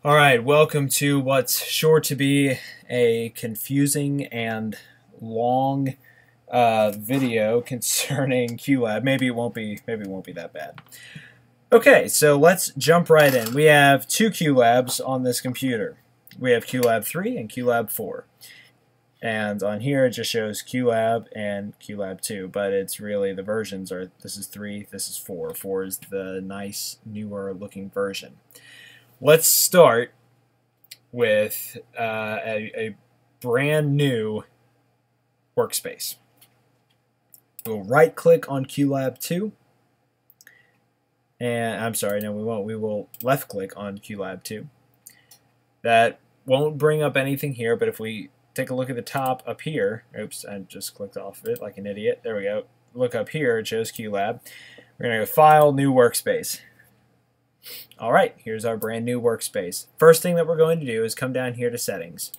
All right, welcome to what's sure to be a confusing and long video concerning Qlab. Maybe it won't be that bad. Okay, so let's jump right in. We have two Qlabs on this computer. We have Qlab 3 and Qlab 4. And on here it just shows Qlab and Qlab 2, but it's really the versions are, this is 3, this is 4. 4 is the nice, newer looking version. Let's start with a brand new workspace. We'll right click on Qlab 2. And I'm sorry, no, we won't. We will left click on Qlab 2. That won't bring up anything here, but if we take a look at the top up here, oops, I just clicked off of it like an idiot. There we go. Look up here, it shows Qlab. We're going to go File, New Workspace. All right, here's our brand new workspace. First thing that we're going to do is come down here to Settings.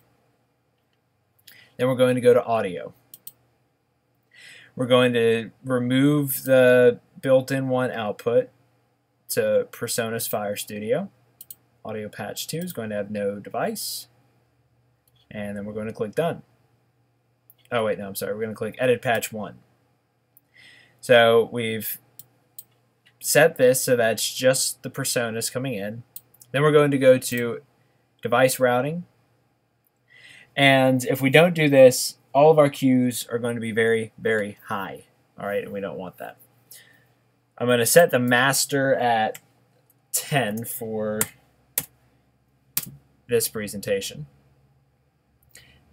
Then we're going to go to Audio. We're going to remove the built-in one output to PreSonus Fire Studio. Audio Patch 2 is going to have no device. And then we're going to click Done. Oh wait, no, I'm sorry. We're going to click Edit Patch 1. So we've set this so that's just the PreSonus coming in. Then we're going to go to Device Routing. And if we don't do this, all of our queues are going to be very, very high. All right, and we don't want that. I'm going to set the master at 10 for this presentation.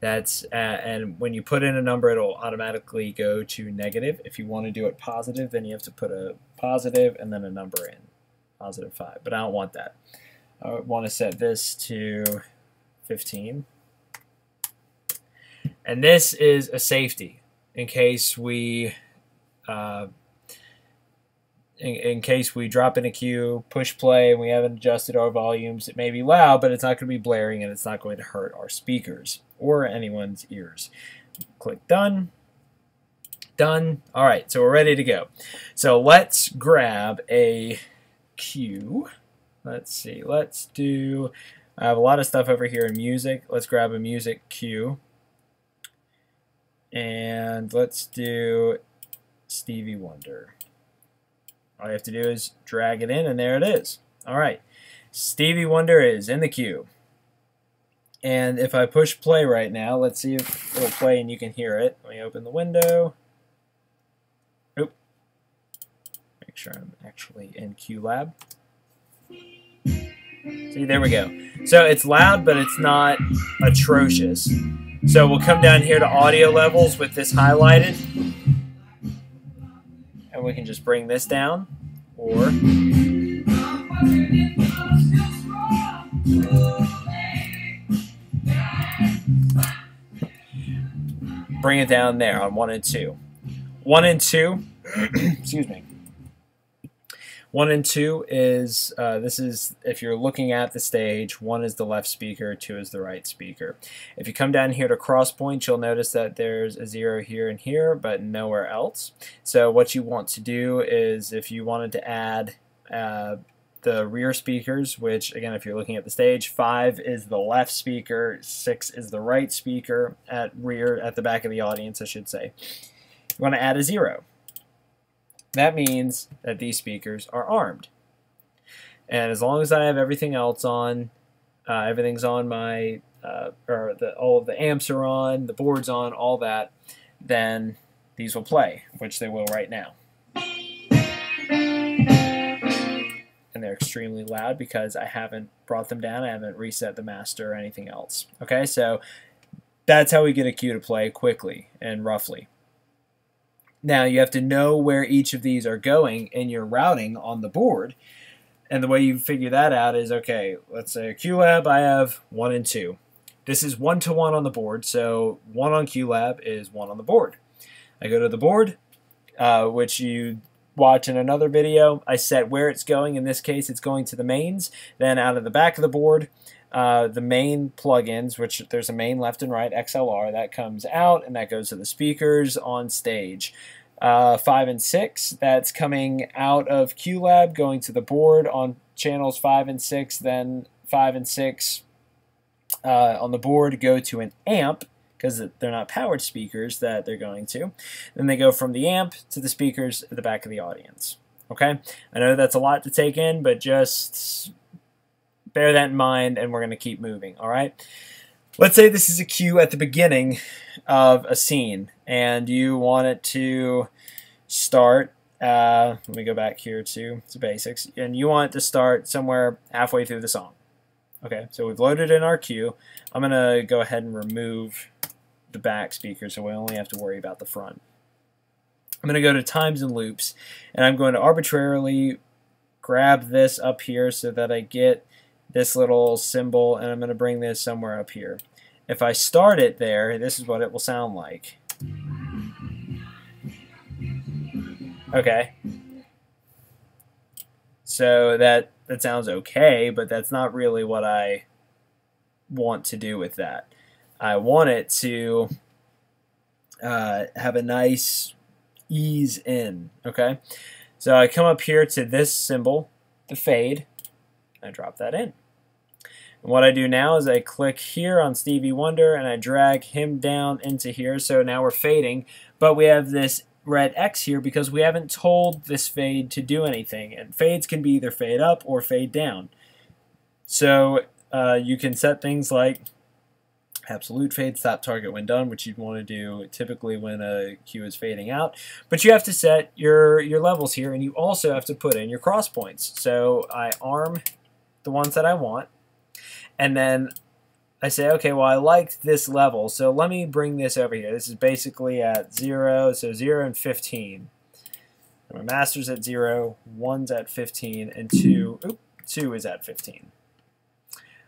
That's and when you put in a number, it'll automatically go to negative. If you want to do it positive, then you have to put a positive and then a number in, positive 5. But I don't want that. I want to set this to 15. And this is a safety in case we in case we drop in a queue, push play, and we haven't adjusted our volumes. It may be loud, but it's not going to be blaring, and it's not going to hurt our speakers or anyone's ears. Click Done. Done. All right, so we're ready to go. So let's grab a queue. Let's see. Let's do, I have a lot of stuff over here in music. Let's grab a music queue. And let's do Stevie Wonder. All you have to do is drag it in, and there it is. All right. Stevie Wonder is in the queue. And if I push play right now, let's see if it'll play and you can hear it. Let me open the window. Oop. Make sure I'm actually in Qlab. See, there we go. So it's loud, but it's not atrocious. So we'll come down here to audio levels with this highlighted. And we can just bring this down. Or bring it down there on 1 and 2. 1 and 2, excuse me. 1 and 2 is, this is, if you're looking at the stage, 1 is the left speaker, 2 is the right speaker. If you come down here to cross points, you'll notice that there's a 0 here and here, but nowhere else. So what you want to do is, if you wanted to add the rear speakers, which again, if you're looking at the stage, 5 is the left speaker, 6 is the right speaker, at the back of the audience, I should say. You want to add a 0. That means that these speakers are armed. And as long as I have everything else on, everything's on my, all of the amps are on, the board's on, all that, then these will play, which they will right now. And they're extremely loud because I haven't brought them down, I haven't reset the master or anything else. Okay, so that's how we get a cue to play quickly and roughly. Now you have to know where each of these are going in your routing on the board, and the way you figure that out is, okay, let's say Qlab, I have 1 and 2. This is 1 to 1 on the board, so 1 on Qlab is 1 on the board. I go to the board, which you watch in another video. I set where it's going. In this case, it's going to the mains. Then out of the back of the board, the main plugins, which there's a main left and right XLR, that comes out and that goes to the speakers on stage. 5 and 6, that's coming out of Qlab, going to the board on channels 5 and 6, then 5 and 6 on the board go to an amp, because they're not powered speakers that they're going to. Then they go from the amp to the speakers at the back of the audience. Okay? I know that's a lot to take in, but just bear that in mind, and we're going to keep moving. All right? Let's say this is a cue at the beginning of a scene, and you want it to start. Let me go back here to basics, and you want it to start somewhere halfway through the song. Okay, so we've loaded in our cue. I'm going to go ahead and remove the back speaker so we only have to worry about the front. I'm going to go to times and loops, and I'm going to arbitrarily grab this up here so that I get this little symbol, and I'm going to bring this somewhere up here. If I start it there, this is what it will sound like. Okay. So that sounds okay, but that's not really what I want to do with that. I want it to have a nice ease in, okay? So I come up here to this symbol, the fade, and I drop that in. And what I do now is I click here on Stevie Wonder and I drag him down into here, so now we're fading, but we have this red X here because we haven't told this fade to do anything, and fades can be either fade up or fade down. So you can set things like absolute fade, stop target when done, which you'd want to do typically when a cue is fading out, but you have to set your levels here, and you also have to put in your cross points. So I arm the ones that I want, and then I say, okay, well, I liked this level, so let me bring this over here. This is basically at 0, so 0 and 15. My master's at 0, 1's at 15, and 2 is at 15.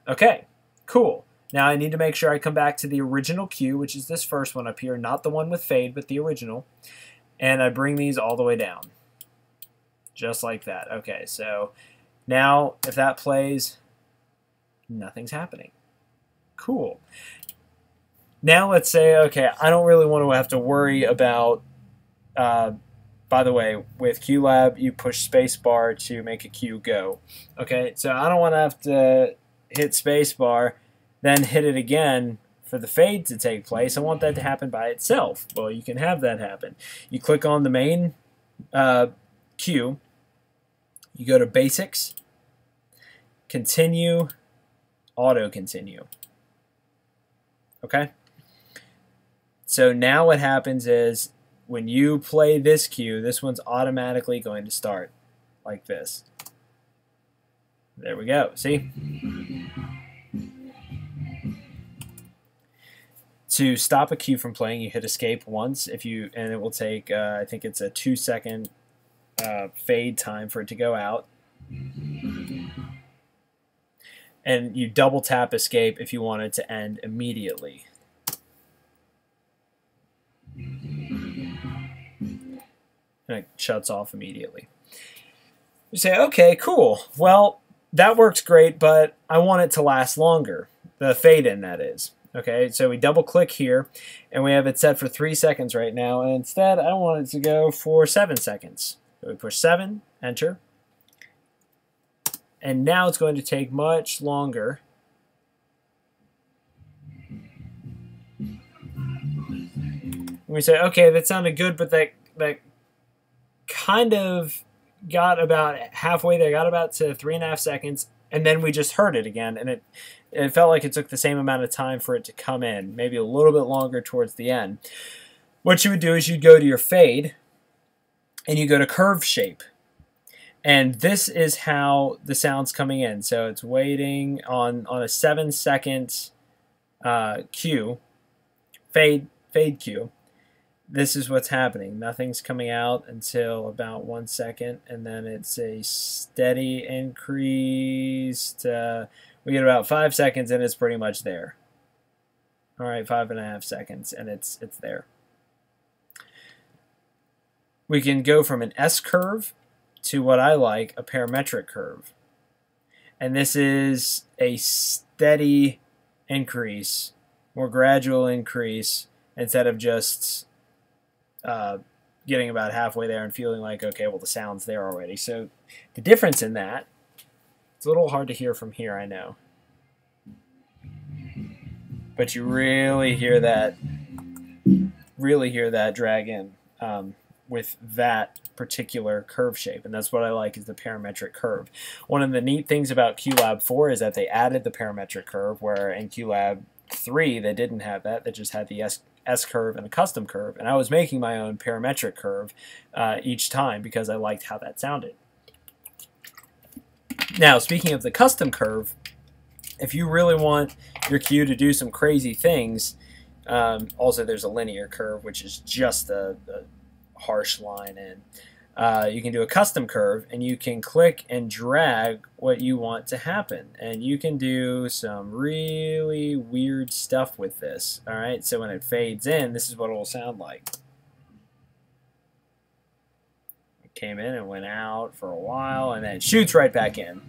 Okay, cool. Now I need to make sure I come back to the original cue, which is this first one up here, not the one with fade, but the original, and I bring these all the way down, just like that. Okay, so now if that plays, nothing's happening. Cool. Now let's say, okay, I don't really want to have to worry about, by the way, with Qlab, you push spacebar to make a cue go. Okay, so I don't want to have to hit spacebar, then hit it again for the fade to take place. I want that to happen by itself. Well, you can have that happen. You click on the main cue, you go to Basics, Continue, Auto Continue. Okay? So now what happens is when you play this cue, this one's automatically going to start like this. There we go. See? To stop a cue from playing, you hit escape once, and it will take, I think it's a 2-second fade time for it to go out. And you double tap escape if you want it to end immediately. And it shuts off immediately. You say, okay, cool. Well, that works great, but I want it to last longer. The fade in, that is. Okay, so we double click here, and we have it set for 3 seconds right now, and instead I want it to go for 7 seconds. So we push 7, enter. And now it's going to take much longer. We say, okay, that sounded good, but that kind of got about halfway there, got about to 3.5 seconds, and then we just heard it again, and it felt like it took the same amount of time for it to come in, maybe a little bit longer towards the end. What you would do is you'd go to your fade, and you go to curve shape. And this is how the sound's coming in. So it's waiting on a 7-second cue, fade cue. This is what's happening. Nothing's coming out until about 1 second, and then it's a steady increase. We get about 5 seconds, and it's pretty much there. All right, 5.5 seconds, and it's there. We can go from an S curve to what I like, a parametric curve. And this is a steady increase, more gradual increase, instead of just getting about halfway there and feeling like, okay, well, the sound's there already. So the difference in that, it's a little hard to hear from here, I know. but you really hear that drag in with that particular curve shape, and that's what I like, is the parametric curve. One of the neat things about Qlab 4 is that they added the parametric curve, where in Qlab 3 they didn't have that. They just had the S curve and a custom curve, and I was making my own parametric curve each time because I liked how that sounded. Now, speaking of the custom curve, if you really want your cue to do some crazy things, also there's a linear curve, which is just a harsh line in. You can do a custom curve, and you can click and drag what you want to happen, and you can do some really weird stuff with this. All right, so when it fades in, this is what it will sound like. It came in and went out for a while, and then it shoots right back in.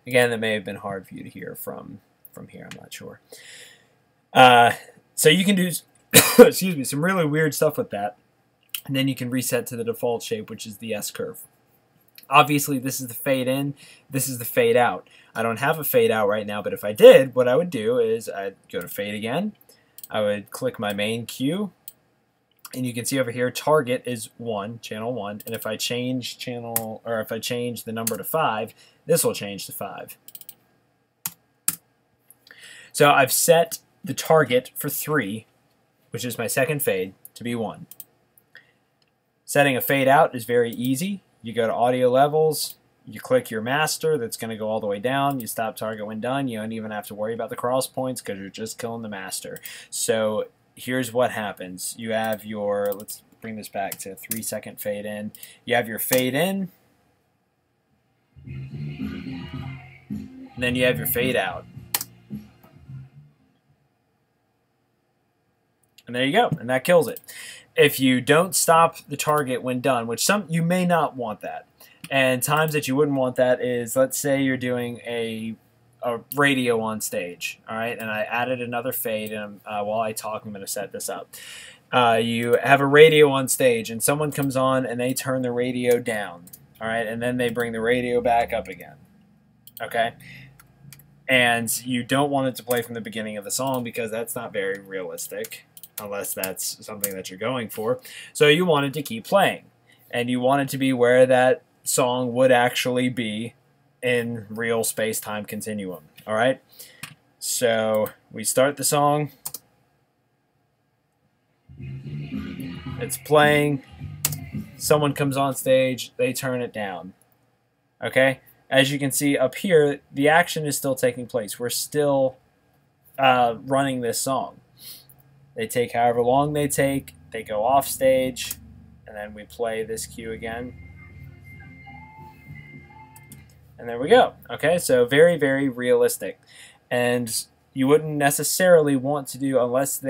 Again, that may have been hard for you to hear from here. I'm not sure. So you can do excuse me, some really weird stuff with that. And then you can reset to the default shape, which is the S curve. Obviously, this is the fade in, this is the fade out. I don't have a fade out right now, but if I did, what I would do is I'd go to fade again. I would click my main cue, and you can see over here, target is 1, channel 1. And if I change channel, or if I change the number to 5, this will change to 5. So I've set the target for 3, which is my second fade, to be 1. Setting a fade out is very easy. You go to audio levels, you click your master, that's going to go all the way down, you stop target when done. You don't even have to worry about the cross points because you're just killing the master. So here's what happens. You have your, let's bring this back to 3-second fade in. You have your fade in, and then you have your fade out. And there you go, and that kills it. If you don't stop the target when done, which you may not want that, and times that you wouldn't want that is, let's say you're doing a radio on stage, all right, and I added another fade, and while I talk, I'm going to set this up. You have a radio on stage, and someone comes on, and they turn the radio down, all right, and then they bring the radio back up again, okay? And you don't want it to play from the beginning of the song because that's not very realistic, unless that's something that you're going for. So you want it to keep playing, and you want it to be where that song would actually be in real space-time continuum. All right, so we start the song, it's playing, someone comes on stage, they turn it down. Okay, as you can see up here, the action is still taking place. We're still running this song. They take however long they take, they go off stage, and then we play this cue again. And there we go. Okay, so very, very realistic. And you wouldn't necessarily want to do, unless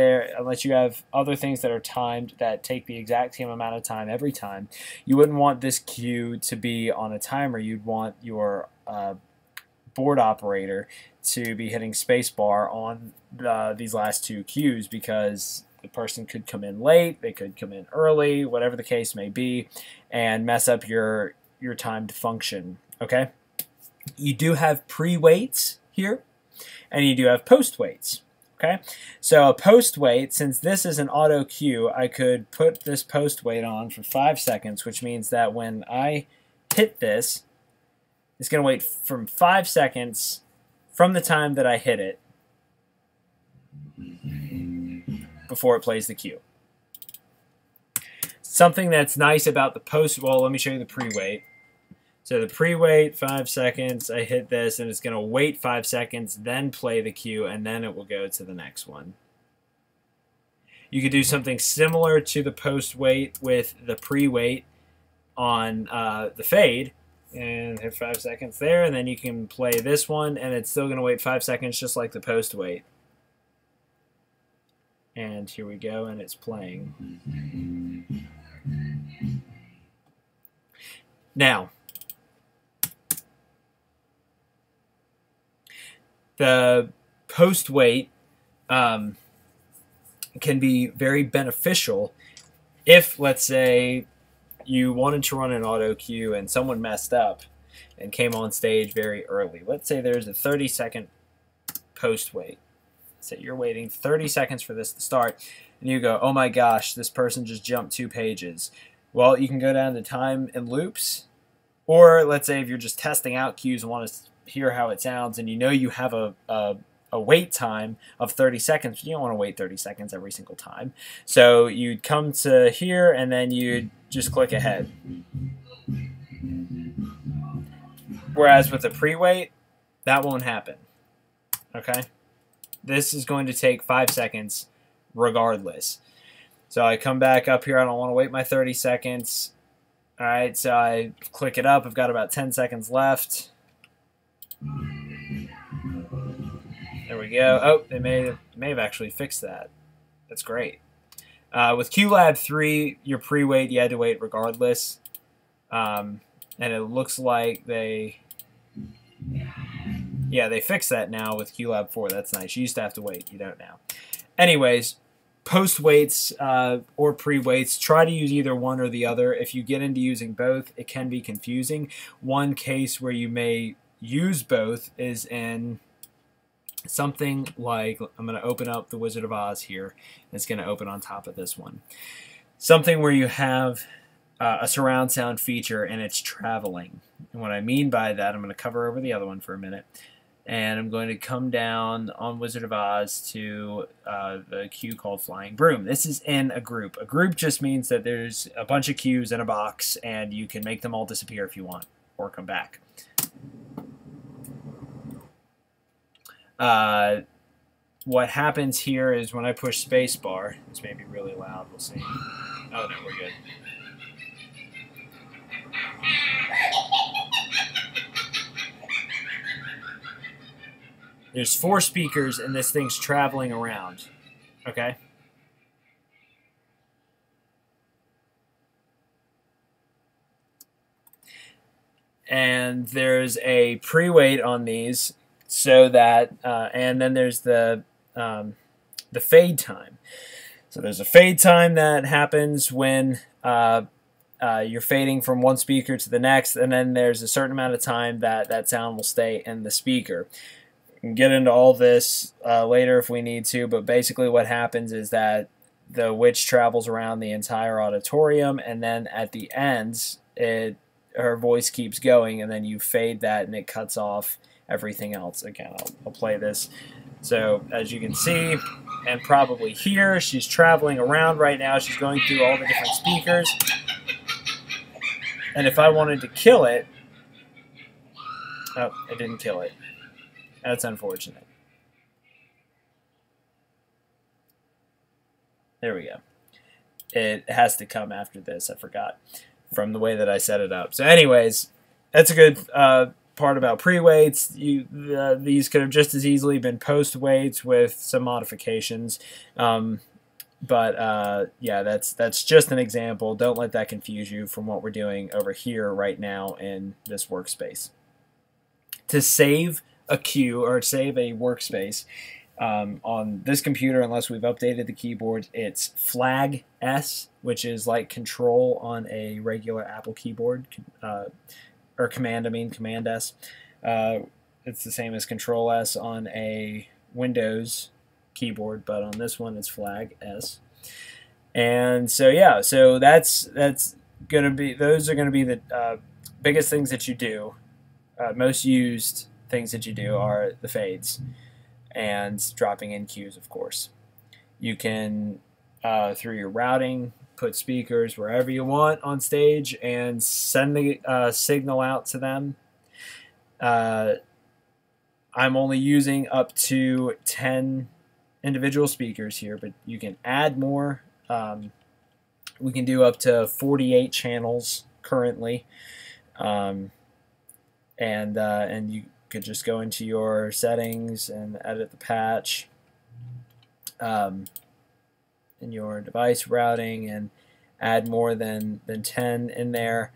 you have other things that are timed that take the exact same amount of time every time, you wouldn't want this cue to be on a timer. You'd want your board operator to be hitting spacebar on these last two cues, because the person could come in late, they could come in early, whatever the case may be, and mess up your timed function. Okay, you do have PreWaits here, and you do have PostWaits. Okay, so a PostWait, since this is an auto cue, I could put this PostWait on for 5 seconds, which means that when I hit this, it's going to wait from 5 seconds from the time that I hit it before it plays the cue. Something that's nice about the well, let me show you the pre-wait. So the pre-wait, 5 seconds, I hit this, and it's going to wait 5 seconds, then play the cue, and then it will go to the next one. You could do something similar to the post-wait with the pre-wait on the fade, and hit 5 seconds there, and then you can play this one, and it's still going to wait 5 seconds just like the post-wait. And here we go, and it's playing. Now, the post-wait can be very beneficial if, let's say, you wanted to run an auto cue and someone messed up and came on stage very early. Let's say there's a 30-second post wait. So you're waiting 30 seconds for this to start, and you go, oh my gosh, this person just jumped 2 pages. Well, you can go down to time and loops, or let's say if you're just testing out cues and want to hear how it sounds, and you know you have a wait time of 30 seconds, but you don't want to wait 30 seconds every single time. So you'd come to here, and then you'd just click ahead. Whereas with the pre-wait, that won't happen. Okay? This is going to take 5 seconds regardless. So I come back up here. I don't want to wait my 30 seconds. All right, so I click it up. I've got about 10 seconds left. There we go. Oh, they may have actually fixed that. That's great. With Qlab 3, your pre-wait, you had to wait regardless. And it looks like they fixed that now with Qlab 4. That's nice. You used to have to wait. You don't now. Anyways, post-waits or pre-waits, try to use either one or the other. If you get into using both, it can be confusing. One case where you may use both is in something like, I'm going to open up the Wizard of Oz here. It's going to open on top of this one. Something where you have a surround sound feature and it's traveling. And what I mean by that, I'm going to cover over the other one for a minute. And I'm going to come down on Wizard of Oz to the cue called Flying Broom. This is in a group. A group just means that there's a bunch of cues in a box, and you can make them all disappear if you want, or come back. What happens here is when I push spacebar, this may be really loud, we'll see. Oh no, we're good. There's 4 speakers and this thing's traveling around, okay? And there's a pre-wait on these so that, and then there's the fade time. So there's a fade time that happens when you're fading from one speaker to the next, and then there's a certain amount of time that that sound will stay in the speaker. We can get into all this later if we need to, but basically what happens is that the witch travels around the entire auditorium, and then at the end, her voice keeps going, and then you fade that, and it cuts off everything else. Again, I'll play this. So as you can see, and probably hear, she's traveling around right now. She's going through all the different speakers. And if I wanted to kill it, oh, it didn't kill it. That's unfortunate. There we go. It has to come after this, I forgot, from the way that I set it up. So anyways, that's a good part about pre-waits. These could have just as easily been post-waits with some modifications. But yeah, that's just an example. Don't let that confuse you from what we're doing over here right now in this workspace. To save a cue or save a workspace on this computer, unless we've updated the keyboard, it's flag S, which is like control on a regular Apple keyboard, or command, I mean command S. It's the same as control S on a Windows keyboard, but on this one it's flag S. And so yeah, so that's gonna be, those are gonna be the biggest things that you do. Most used things that you do are the fades and dropping in cues, of course. You can, through your routing, put speakers wherever you want on stage and send the signal out to them. I'm only using up to 10 individual speakers here, but you can add more. We can do up to 48 channels currently. And you could just go into your settings and edit the patch in your device routing and add more than 10 in there.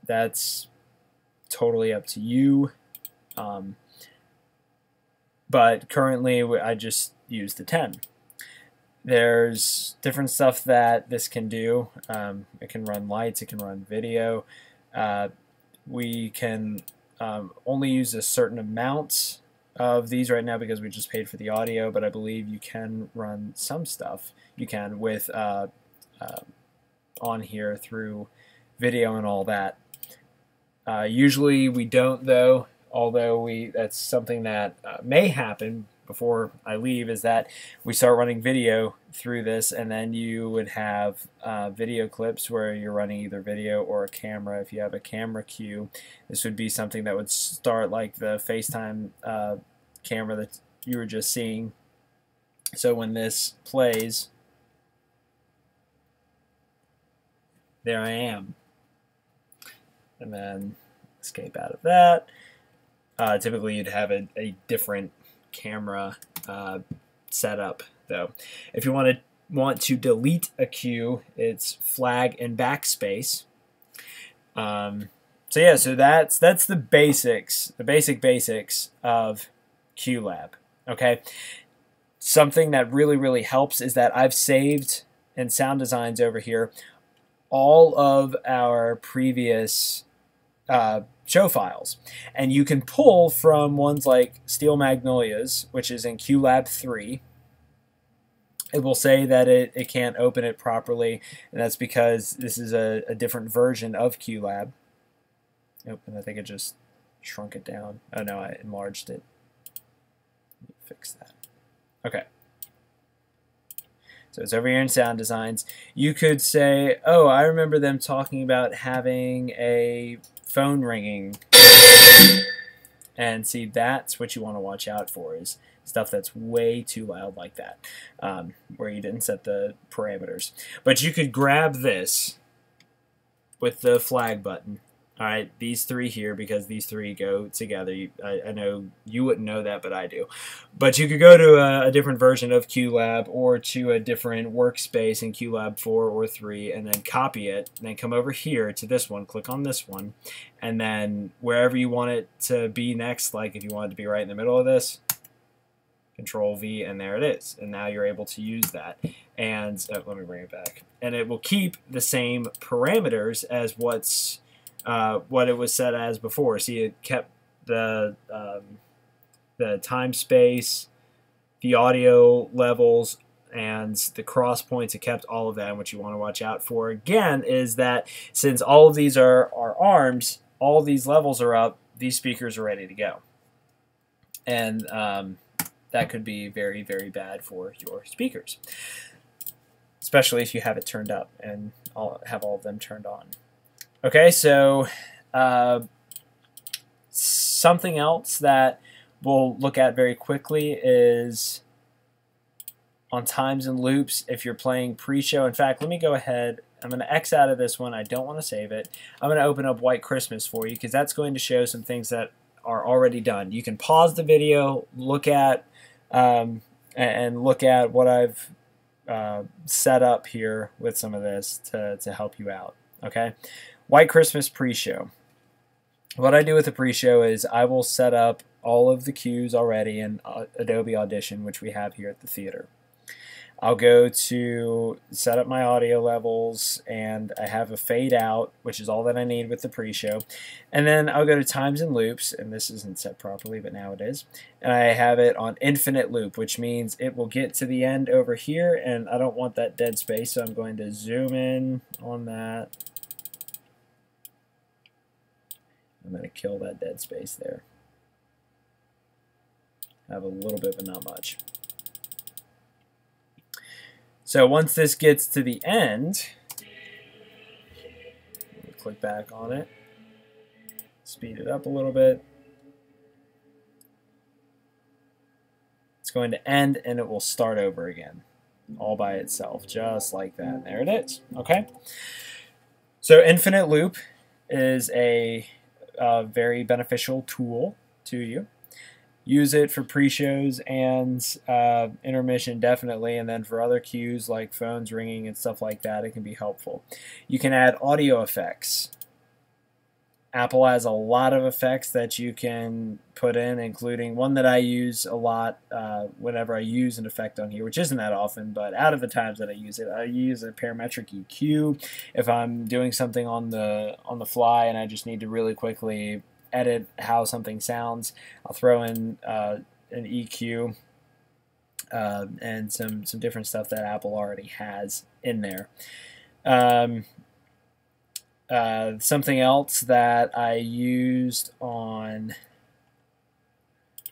That's totally up to you. But currently I just use the 10. There's different stuff that this can do. It can run lights, it can run video. We can only use a certain amount of these right now because we just paid for the audio, but I believe you can run some stuff. You can with on here through video and all that. Usually we don't, though, although that's something that may happen before I leave, is that we start running video through this, and then you would have video clips where you're running either video or a camera. If you have a camera queue, this would be something that would start like the FaceTime camera that you were just seeing. So when this plays, there I am. And then escape out of that. Typically you'd have a different camera setup, though. If you want to delete a queue, it's flag and backspace. So yeah, so that's the basics, the basics of Qlab. Okay, something that really helps is that I've saved in Sound Designs over here all of our previous show files, and you can pull from ones like Steel Magnolias, which is in Qlab 3. It will say that it can't open it properly, and that's because this is a different version of Qlab. Nope, and I think it just shrunk it down. Oh no, I enlarged it. Let me fix that. Okay. So it's over here in Sound Designs. You could say, oh, I remember them talking about having a phone ringing. And see, that's what you want to watch out for, is stuff that's way too loud like that, where you didn't set the parameters. But you could grab this with the flag button. All right, these three here, because these three go together. I know you wouldn't know that, but I do. But you could go to a different version of Qlab or to a different workspace in Qlab 4 or 3 and then copy it, and then come over here to this one, click on this one, and then wherever you want it to be next, like if you want it to be right in the middle of this, Control V, and there it is. And now you're able to use that. And let me bring it back. And it will keep the same parameters as what it was set as before. See, it kept the time space, the audio levels, and the cross points. It kept all of that. And what you want to watch out for again is that since all of these are arms, all these levels are up, these speakers are ready to go. And that could be very bad for your speakers, especially if you have it turned up and have all of them turned on. Okay, so something else that we'll look at very quickly is on times and loops if you're playing pre-show. In fact, let me go ahead. I'm going to X out of this one. I don't want to save it. I'm going to open up White Christmas for you because that's going to show some things that are already done. You can pause the video, look at and look at what I've set up here with some of this to help you out. Okay. White Christmas pre-show. What I do with the pre-show is I will set up all of the cues already in Adobe Audition, which we have here at the theater. I'll go to set up my audio levels, and I have a fade out, which is all that I need with the pre-show. And then I'll go to times and loops, and this isn't set properly, but now it is. And I have it on infinite loop, which means it will get to the end over here, and I don't want that dead space, so I'm going to zoom in on that. I'm going to kill that dead space there. I have a little bit, but not much. So once this gets to the end, click back on it, speed it up a little bit. It's going to end, and it will start over again, all by itself, just like that. There it is. Okay. So infinite loop is a very beneficial tool to you. Use it for pre-shows and intermission definitely, and then for other cues like phones ringing and stuff like that, it can be helpful. You can add audio effects. Apple has a lot of effects that you can put in, including one that I use a lot whenever I use an effect on here, which isn't that often, but out of the times that I use it, I use a parametric EQ if I'm doing something on the fly and I just need to really quickly edit how something sounds. I'll throw in an EQ and some different stuff that Apple already has in there. Something else that I used on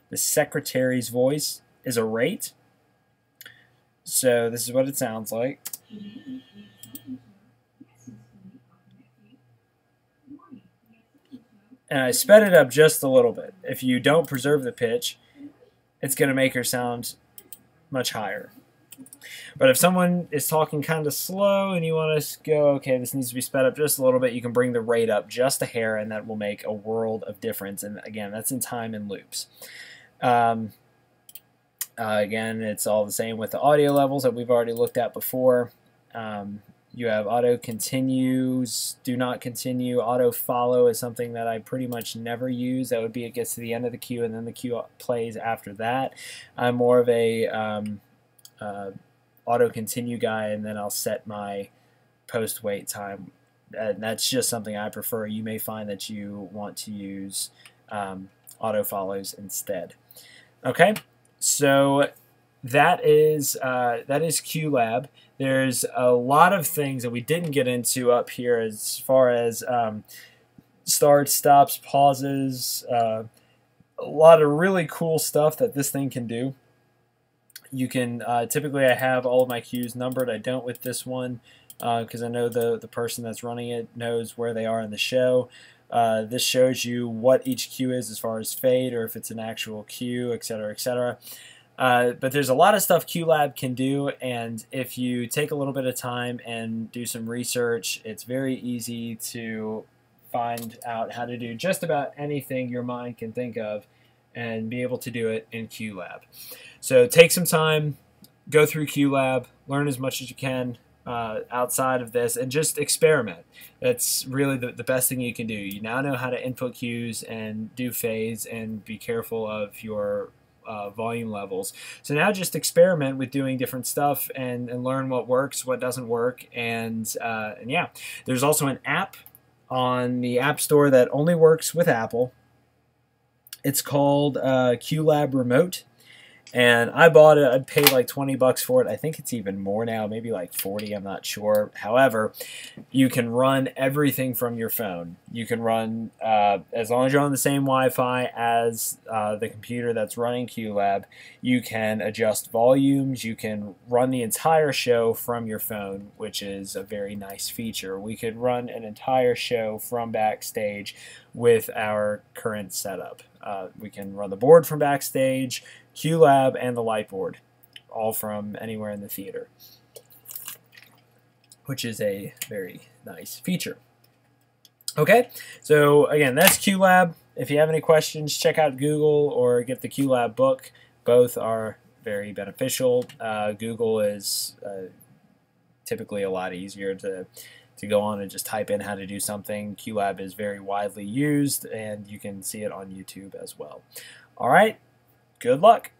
the secretary's voice is a rate. So this is what it sounds like. And I sped it up just a little bit. If you don't preserve the pitch, it's going to make her sound much higher. But if someone is talking kind of slow and you want to go, okay, this needs to be sped up just a little bit, you can bring the rate up just a hair, and that will make a world of difference. And again, that's in time and loops. Again, it's all the same with the audio levels that we've already looked at before. You have auto continues, do not continue. Auto follow is something that I pretty much never use. That would be it gets to the end of the cue and then the cue plays after that. I'm more of a auto continue guy, and then I'll set my post wait time. And that's just something I prefer. You may find that you want to use auto follows instead. Okay, so that is Qlab. There's a lot of things that we didn't get into up here as far as starts, stops, pauses, a lot of really cool stuff that this thing can do. You can typically I have all of my cues numbered. I don't with this one because I know the person that's running it knows where they are in the show. This shows you what each cue is as far as fade or if it's an actual cue, etc., etc. But there's a lot of stuff Qlab can do, and if you take a little bit of time and do some research, it's very easy to find out how to do just about anything your mind can think of and be able to do it in Qlab. So take some time, go through Qlab, learn as much as you can outside of this, and just experiment. That's really the best thing you can do. You now know how to input cues and do fades and be careful of your volume levels. So now just experiment with doing different stuff and learn what works, what doesn't work, and yeah. There's also an app on the App Store that only works with Apple. It's called Qlab Remote. And I bought it. I'd paid like 20 bucks for it. I think it's even more now, maybe like 40. I'm not sure. However, you can run everything from your phone. You can run, as long as you're on the same Wi-Fi as the computer that's running Qlab, you can adjust volumes. You can run the entire show from your phone, which is a very nice feature. We could run an entire show from backstage with our current setup. We can run the board from backstage, Qlab, and the light board, all from anywhere in the theater, which is a very nice feature. Okay, so again, that's Qlab. If you have any questions, check out Google or get the Qlab book. Both are very beneficial. Google is typically a lot easier to go on and just type in how to do something. Qlab is very widely used, and you can see it on YouTube as well. All right, good luck.